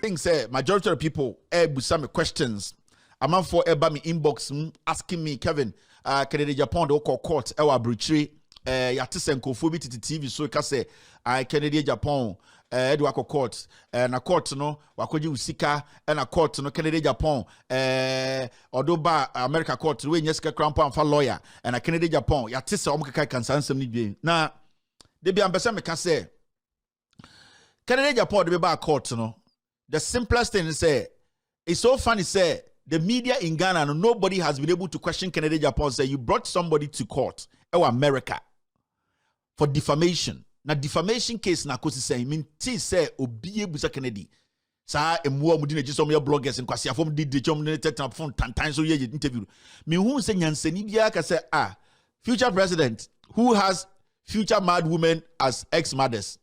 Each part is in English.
think say majority of people with some questions. I'm on for me inbox asking me, Kevin, Canada Japan the court breachery yatisen kofobi TV so ka say Canada Japan do wako court na court no wakoji usika na court no Canada Japan odoba America court we nyesika crampo amfa lawyer na Canada Japan yatise omkeka kansansem ni dwen na de bia mbese me ka say Canada Japan de ba court no the simplest thing is say it's so funny say the media in Ghana, nobody has been able to question Canada Japan. Say you brought somebody to court, America, for defamation. Now defamation case na kosi say mean T say obiye busa Kennedy. Sa emwo mudine ji some bloggers in kwasi afom di chom ne teta phone tantan so ye interview. Me hu say nyansani bia ka say future president who has future mad women as ex-mothers.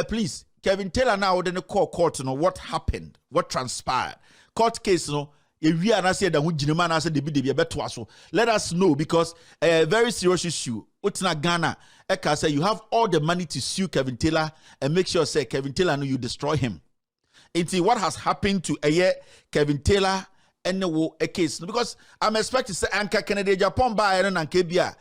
Please, Kevin Taylor now then call court what happened, what transpired. Court case let us know because a very serious issue. Utina Ghana, Eka say you have all the money to sue Kevin Taylor and make sure say Kevin Taylor know you destroy him. Into what has happened to Kevin Taylor and a case because I'm expecting say Anka Canada Japan by and Kebia.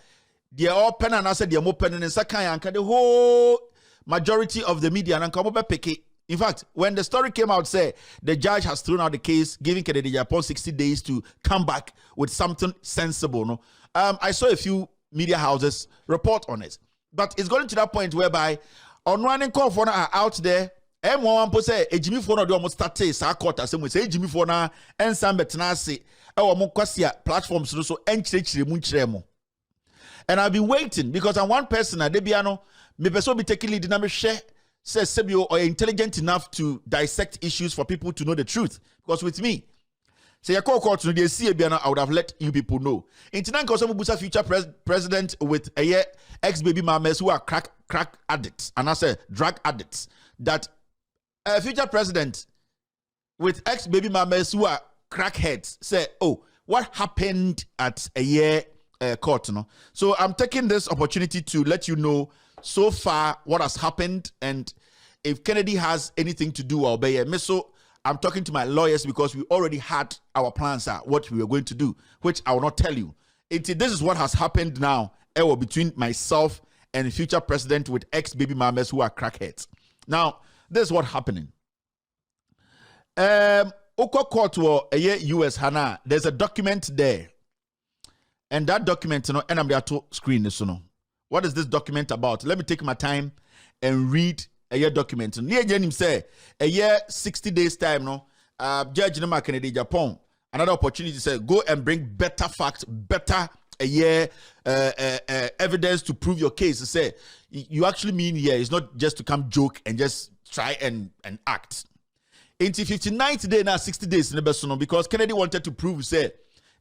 They are all pen and I said they are more pen and Sakai the whole majority of the media and come over picky. In fact, when the story came out, say the judge has thrown out the case, giving Canada Japan 60 days to come back with something sensible. No, I saw a few media houses report on it, but it's going to that point whereby on running call for are out there. M1 say a Jimmy for no almost start say court as we say Jimmy for na and some betanasi our monkwasia platforms so enchire. And I've been waiting because I'm one person at Debiano, me person be taking lead in a share. Says Sebio are intelligent enough to dissect issues for people to know the truth. Because with me, say a call court to the CBN, I would have let you people know. In Tinan Kosovo Busa future president with a ex-baby mamas who are crack addicts and I say drug addicts. That a future president with ex-baby mamas who are crackheads say, oh, what happened at a year court? No? So I'm taking this opportunity to let you know so far what has happened and if Kennedy has anything to do or obey. So I'm talking to my lawyers because we already had our plans what we were going to do, which I will not tell you. This is what has happened now between myself and the future president with ex-baby mamas who are crackheads. Now, this is what happening. Oko court a US Hana, there's a document there. And that document, and I'm there to screen this, What is this document about? Let me take my time and read a year document. Near Jenim say a year 60 days time, Judge Nama Canada Japan. Another opportunity say go and bring better facts, better a year evidence to prove your case. Say you actually mean it's not just to come joke and just try and act. Into 59th day now 60 days in the best because Kennedy wanted to prove say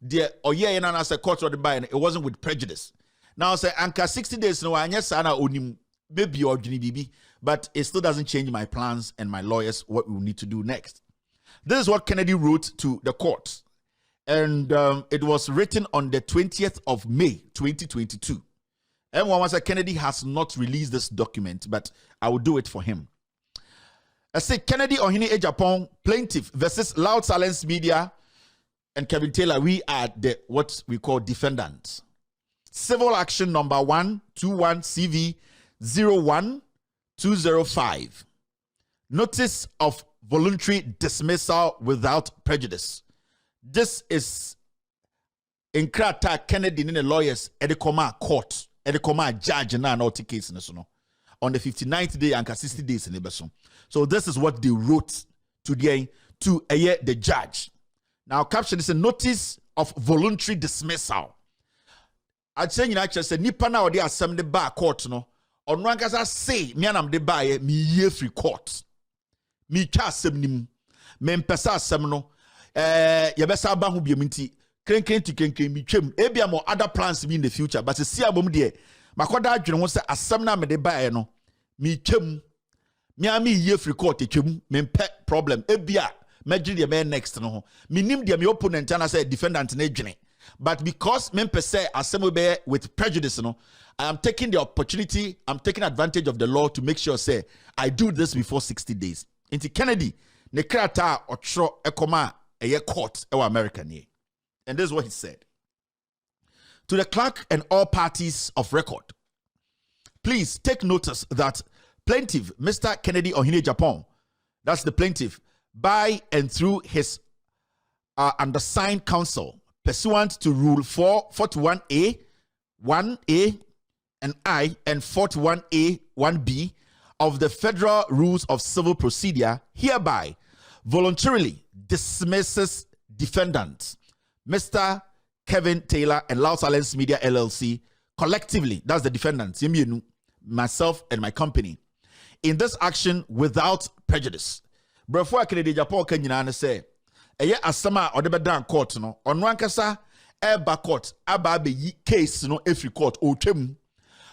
the and as a court or the buy it wasn't with prejudice. Now say anka 60 days no anya sana onim maybe or bibi, but it still doesn't change my plans and my lawyers what we need to do next. This is what Kennedy wrote to the court, and it was written on the 20th of May 2022. And one was Kennedy has not released this document, but I will do it for him. I say Kennedy Ohini Agyapöng plaintiff versus Loud Silence Media and Kevin Taylor. We are the what we call defendants. Civil action number 121 CV 01205. Notice of voluntary dismissal without prejudice. This is in Krata Kennedy in the lawyers at the court, at the judge and an case on the 59th day and 60 days in the person. So this is what they wrote today to the judge. Now caption is a notice of voluntary dismissal. I'd say you actually say nipa na odi asem de ba court no ono ankasa say me anam de ba ye me ye free court me twa asem nim me mpesa asem no ye besa ba ho biam nti krenken to krenken me twem e bia mo other plans me in the future but see abom de makoda adwene ho say asem na me de ba ye no me twem me am ye free court twem me mpe problem e bia megye de me next no ho me nim de me opponent na say defendant na adwene. But because men per se assemble with prejudice, I am taking the opportunity, I'm taking advantage of the law to make sure say I do this before 60 days. Into Kennedy, ne krata otro ekoma eye court ewa America ni. And this is what he said. To the clerk and all parties of record, please take notice that plaintiff Mr. Kennedy Ohene Agyapöng, that's the plaintiff, by and through his undersigned counsel, pursuant to Rule 441A, 1A, and I, and 41A, 1B of the Federal Rules of Civil Procedure, hereby voluntarily dismisses defendants, Mr. Kevin Taylor and Loud Silence Media LLC, collectively, that's the defendants, myself and my company, in this action without prejudice. Before Kennedy Agyapöng can you say, eye asama odebeda court no ono ankasa eba court aba be case no every court o twem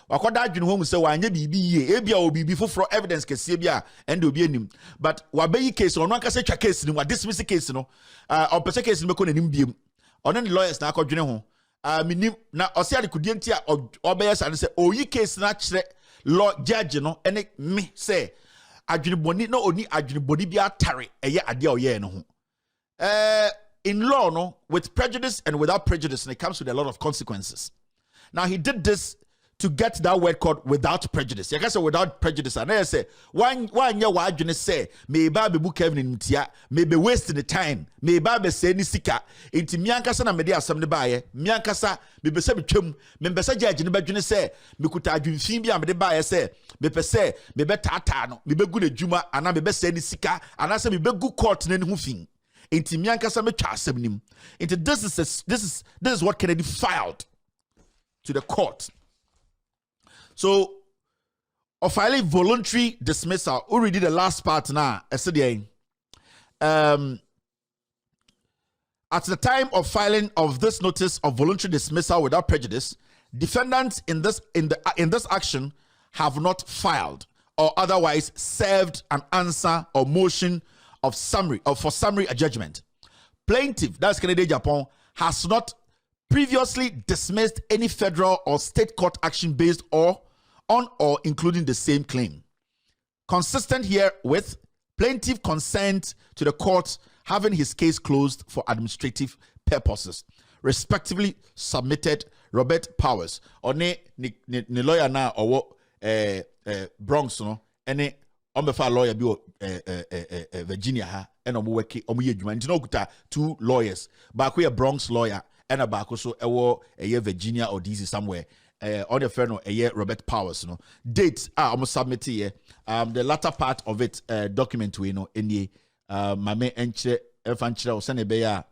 wakoda adwene ho mu se wanye bibi ye ebia obibi foforo evidence kese bia ende obi anim but wabeyi case ono ankasa twa case ni wa dismiss case no opese case no be ko nanim biem ono ne lawyers na akodwene ho minim na ose ade kudie ntia obeye sa ne se oyi case na kire law judge no ene me say adwene boni na oni adwene boni bia tare eye ade a oye no ho. In law, no, with prejudice and without prejudice, and it comes with a lot of consequences. Now, he did this to get that word called without prejudice. I guess without prejudice. And I say, one year, why you say, may Baby book Kevin in Tia, may be wasting the time, may Baby say ni sika, into Miankasa na media some buyer, Miankasa, may be seven chum, member say, judge in the bedroom say, me could I do Fimbia, the buyer say, me per se, me be tatano, me be good Juma, and I be best say ni sika, and I say me be good court and hoofing. Into Miankasa me chasenim. Into this is what Kennedy filed to the court. So, of filing voluntary dismissal, already the last part now. At the time of filing of this notice of voluntary dismissal without prejudice, defendants in this action have not filed or otherwise served an answer or motion of summary or for summary judgment. Plaintiff, that's Kennedy Agyapöng, has not previously dismissed any federal or state court action based on or including the same claim. Consistent here with plaintiff consent to the court having his case closed for administrative purposes, respectively submitted Robert Powers or ne lawyer na or Bronx no any ombefa lawyer bi Virginia ha and omo ye djuma nti no kuta two lawyers back we a Bronx lawyer and a back so a Virginia or DC somewhere on the friend a Robert Powers no date almost submit here the latter part of it document we know in the mame enche efanchira o sene be ya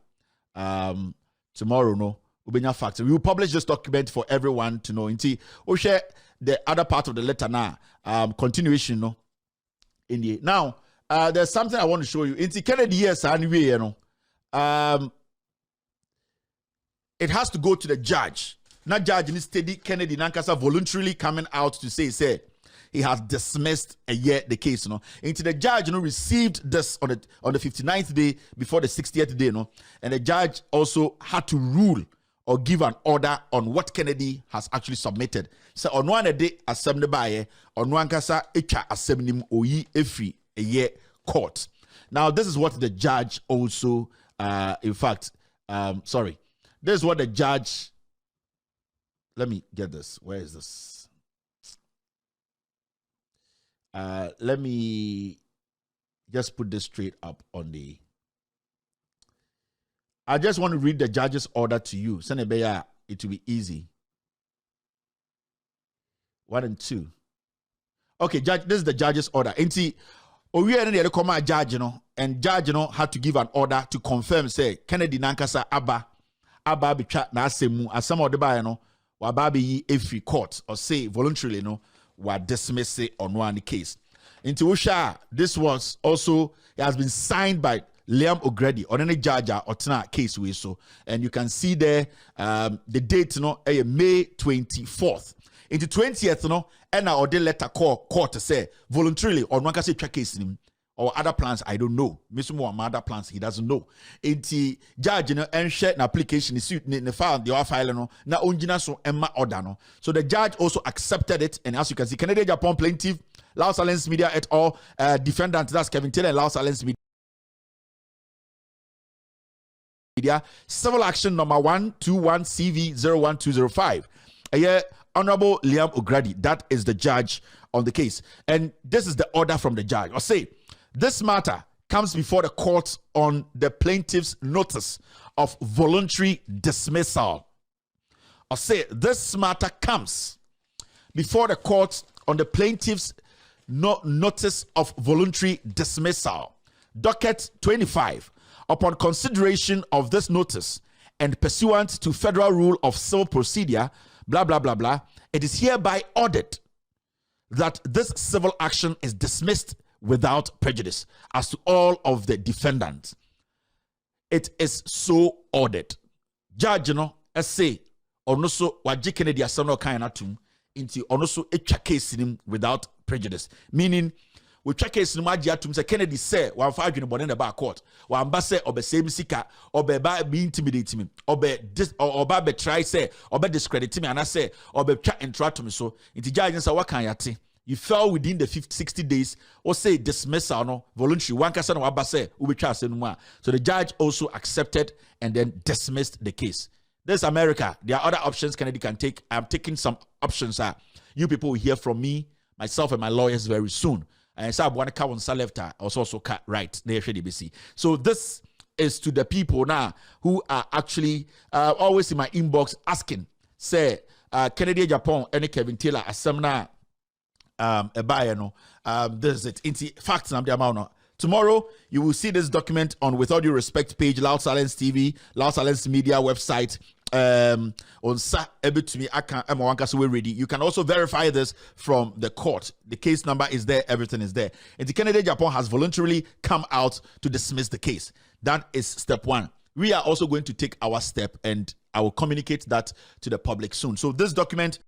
tomorrow no ubenya fact we will publish this document for everyone to know nti o share the other part of the letter now continuation no in the now there's something I want to show you in Kennedy yes anyway you know it has to go to the judge. Not judge in steady Kennedy Nankasa voluntarily coming out to say he has dismissed the case, you know. Into the judge, you know, received this on the 59th day before the 60th day, you know, and the judge also had to rule or give an order on what Kennedy has actually submitted. So on one day assembly by on one kasa echa assembly oyi every a year court. Now this is what the judge also in fact sorry. This is what the judge, let me get this. Where is this? Let me just put this straight up on the, I just want to read the judge's order to you. Senebeya, it will be easy. 1 and 2. Okay, judge, this is the judge's order. And see, we are in the command judge, you know, and judge, you know, had to give an order to confirm, say, Kennedy Nankasa Abba be chat na asemu asem ode ba no wa ba be yi every court or say voluntarily no wa dismiss it on one case. Into Usha, this was also, it has been signed by Liam O'Grady on any judge or case we so, and you can see there the date no May 24th. Into 20th no and or the letter court to say voluntarily on one case case or other plans, I don't know. Mr. Mohammed other plans, he doesn't know. Enti judge no and share an application suit in file the file no na onjina so emma order no. So the judge also accepted it, and as you can see, Kennedy Agyapöng plaintiff, Loud Silence Media et al. Defendant, that's Kevin Taylor and Loud Silence Media. Media, civil action number 121 CV01205. Honorable Liam O'Grady, that is the judge on the case. And this is the order from the judge. Or say, this matter comes before the court on the plaintiff's notice of voluntary dismissal. Or say, this matter comes before the court on the plaintiff's notice of voluntary dismissal. Docket 25. Upon consideration of this notice and pursuant to Federal Rule of Civil Procedure, blah, blah, blah, blah, it is hereby ordered that this civil action is dismissed without prejudice as to all of the defendants. It is so ordered. Judge, say, or so, waji Kennedy asano kainatum, into onoso echa case him without prejudice. Meaning, we check case no magiatum say Kennedy say one five in the back court. One ba say obe same sika, obe ba be intimidate me, obe ba be try say, obe discredit me, and I say, obe try and try to me. So, into judge say what can yati? You fell within the 60 days, or say dismissal no voluntary. One person or say we try say no. So the judge also accepted and then dismissed the case. This is America. There are other options Kennedy can take. I'm taking some options. You people will hear from me, myself, and my lawyers very soon. And so I want to count on left, also cut right. So this is to the people now who are actually always in my inbox asking, say, Kennedy Agyapöng, any Kevin Taylor, a seminar, a buyer, this is it. In facts, I'm the amount. Tomorrow, you will see this document on With All Due Respect page, Loud Silence TV, Loud Silence Media website. On sa able to me, I can ready. You can also verify this from the court. The case number is there, everything is there. And the Kennedy Agyapöng has voluntarily come out to dismiss the case. That is step one. We are also going to take our step, and I will communicate that to the public soon. So this document